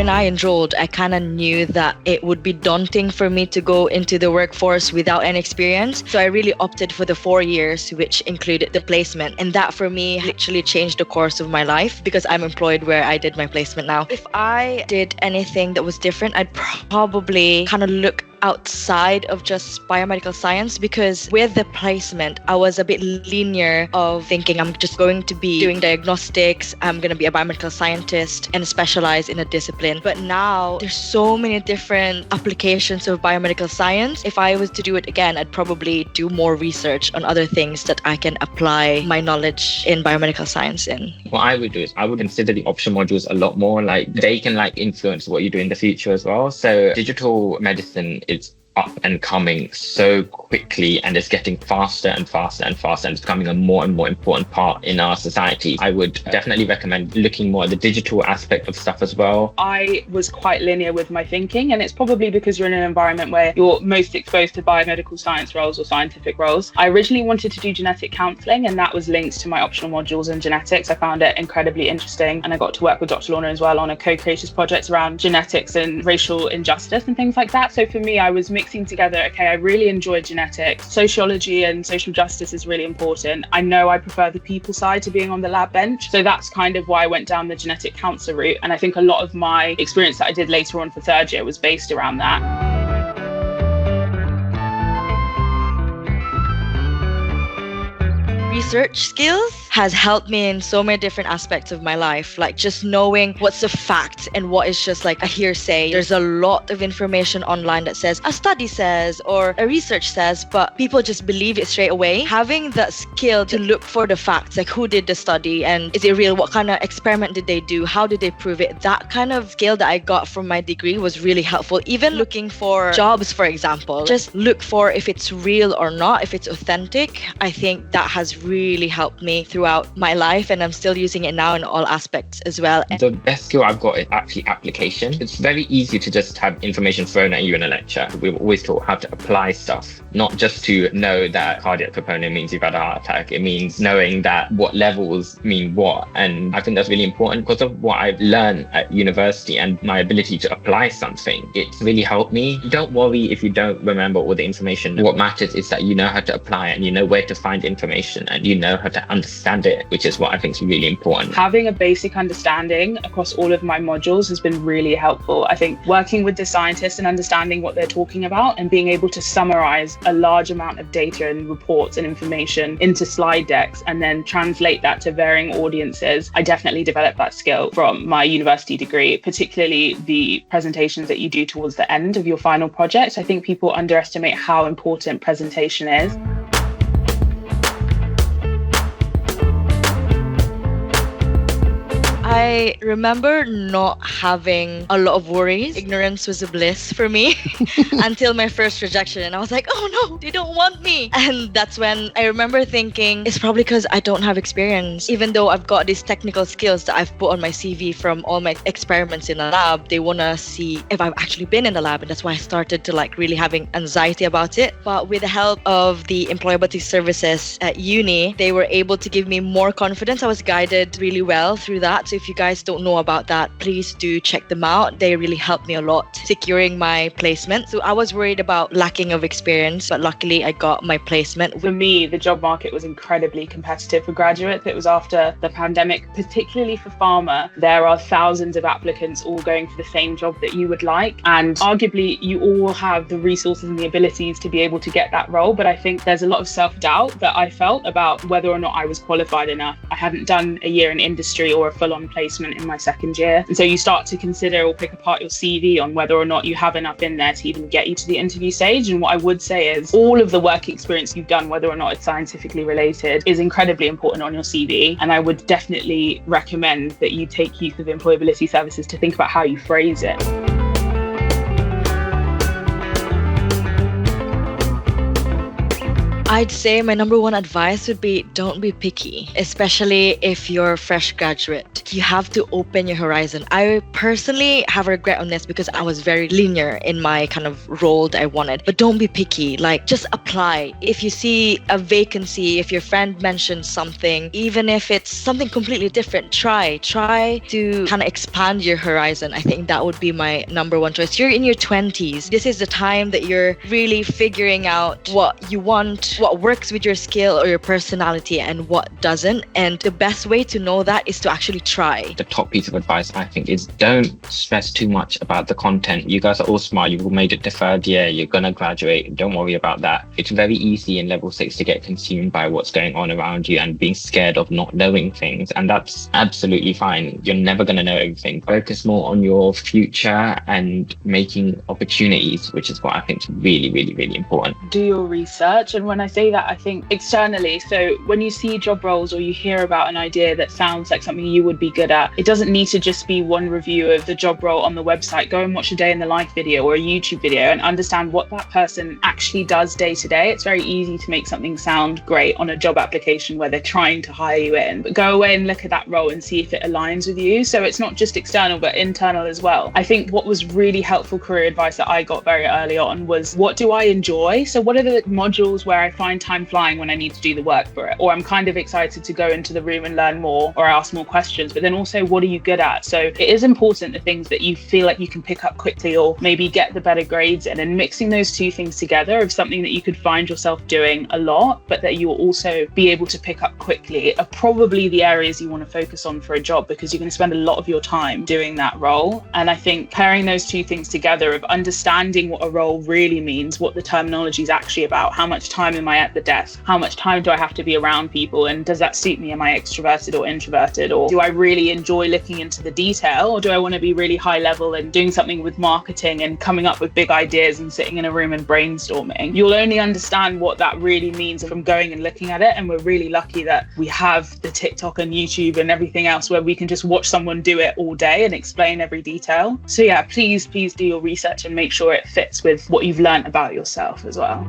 when I enrolled, I kind of knew that it would be daunting for me to go into the workforce without any experience. So I really opted for the 4 years, which included the placement. And that for me literally changed the course of my life because I'm employed where I did my placement now. If I did anything that was different, I'd probably kind of look outside of just biomedical science, because with the placement, I was a bit linear of thinking I'm just going to be doing diagnostics, I'm going to be a biomedical scientist and specialize in a discipline. But now there's so many different applications of biomedical science. If I was to do it again, I'd probably do more research on other things that I can apply my knowledge in biomedical science in. What I would do is I would consider the option modules a lot more. Like they can influence what you do in the future as well. So digital medicine is up and coming so quickly, and it's getting faster and faster and faster, and it's becoming a more and more important part in our society. I would definitely recommend looking more at the digital aspect of stuff as well. I was quite linear with my thinking, and it's probably because you're in an environment where you're most exposed to biomedical science roles or scientific roles. I originally wanted to do genetic counselling, and that was linked to my optional modules in genetics. I found it incredibly interesting, and I got to work with Dr. Lorna as well on a co-creators project around genetics and racial injustice and things like that. So for me, I was mixing together, okay, I really enjoy genetics. Sociology and social justice is really important. I know I prefer the people side to being on the lab bench. So that's kind of why I went down the genetic counsellor route. And I think a lot of my experience that I did later on for third year was based around that. Research skills has helped me in so many different aspects of my life, like just knowing what's a fact and what is just like a hearsay. There's a lot of information online that says a study says or a research says, but people just believe it straight away. Having that skill to look for the facts, like who did the study and is it real, what kind of experiment did they do, how did they prove it, that kind of skill that I got from my degree was really helpful. Even looking for jobs, for example, just look for if it's real or not, if it's authentic. I think that has really helped me throughout my life, and I'm still using it now in all aspects as well. The best skill I've got is actually application. It's very easy to just have information thrown at you in a lecture. We've always taught how to apply stuff, not just to know that cardiac troponin means you've had a heart attack. It means knowing that what levels mean what. And I think that's really important because of what I've learned at university and my ability to apply something. It's really helped me. Don't worry if you don't remember all the information. What matters is that you know how to apply it and you know where to find information and you know how to understand it, which is what I think is really important. Having a basic understanding across all of my modules has been really helpful. I think working with the scientists and understanding what they're talking about and being able to summarize a large amount of data and reports and information into slide decks and then translate that to varying audiences. I definitely developed that skill from my university degree, particularly the presentations that you do towards the end of your final project. I think people underestimate how important presentation is. I remember not having a lot of worries. Ignorance was a bliss for me until my first rejection. And I was like, oh no, they don't want me. And that's when I remember thinking, it's probably because I don't have experience. Even though I've got these technical skills that I've put on my CV from all my experiments in the lab, they want to see if I've actually been in the lab. And that's why I started to really having anxiety about it. But with the help of the employability services at uni, they were able to give me more confidence. I was guided really well through that. So if you guys don't know about that, please do check them out. They really helped me a lot securing my placement. So I was worried about lacking of experience, but luckily I got my placement. For me, the job market was incredibly competitive for graduates. It was after the pandemic, particularly for pharma. There are thousands of applicants all going for the same job that you would like. And arguably, you all have the resources and the abilities to be able to get that role. But I think there's a lot of self-doubt that I felt about whether or not I was qualified enough. I hadn't done a year in industry or a full-on placement in my second year. And so you start to consider or pick apart your CV on whether or not you have enough in there to even get you to the interview stage. And what I would say is all of the work experience you've done, whether or not it's scientifically related, is incredibly important on your CV. And I would definitely recommend that you take use of employability services to think about how you phrase it. I'd say my number one advice would be don't be picky, especially if you're a fresh graduate. You have to open your horizon. I personally have a regret on this because I was very linear in my kind of role that I wanted. But don't be picky. Like, just apply. If you see a vacancy, if your friend mentions something, even if it's something completely different, try to kind of expand your horizon. I think that would be my number one choice. You're in your 20s. This is the time that you're really figuring out what you want, what works with your skill or your personality and what doesn't. And the best way to know that is to actually try. The top piece of advice, I think, is don't stress too much about the content. You guys are all smart. You've all made it to third year. You're going to graduate. Don't worry about that. It's very easy in level 6 to get consumed by what's going on around you and being scared of not knowing things. And that's absolutely fine. You're never going to know everything. Focus more on your future and making opportunities, which is what I think is really, really, really important. Do your research. And when I say that, I think externally. So when you see job roles or you hear about an idea that sounds like something you would be good at, it doesn't need to just be one review of the job role on the website. Go and watch a day in the life video or a YouTube video and understand what that person actually does day to day. It's very easy to make something sound great on a job application where they're trying to hire you in, but go away and look at that role and see if it aligns with you. So it's not just external, but internal as well. I think what was really helpful career advice that I got very early on was, what do I enjoy? So what are the modules where I find time flying when I need to do the work for it? Or I'm kind of excited to go into the room and learn more or ask more questions, but then also what are you good at? So it is important, the things that you feel like you can pick up quickly or maybe get the better grades in, and mixing those two things together of something that you could find yourself doing a lot, but that you will also be able to pick up quickly, are probably the areas you want to focus on for a job, because you're going to spend a lot of your time doing that role. And I think pairing those two things together of understanding what a role really means, what the terminology is actually about, how much time am I at the desk, how much time do I have to be around people, and does that suit me? Am I extroverted or introverted, or do I really enjoy looking into the detail, or do I want to be really high level and doing something with marketing and coming up with big ideas and sitting in a room and brainstorming? You'll only understand what that really means from going and looking at it. And we're really lucky that we have the TikTok and YouTube and everything else where we can just watch someone do it all day and explain every detail. So yeah, please do your research and make sure it fits with what you've learned about yourself as well.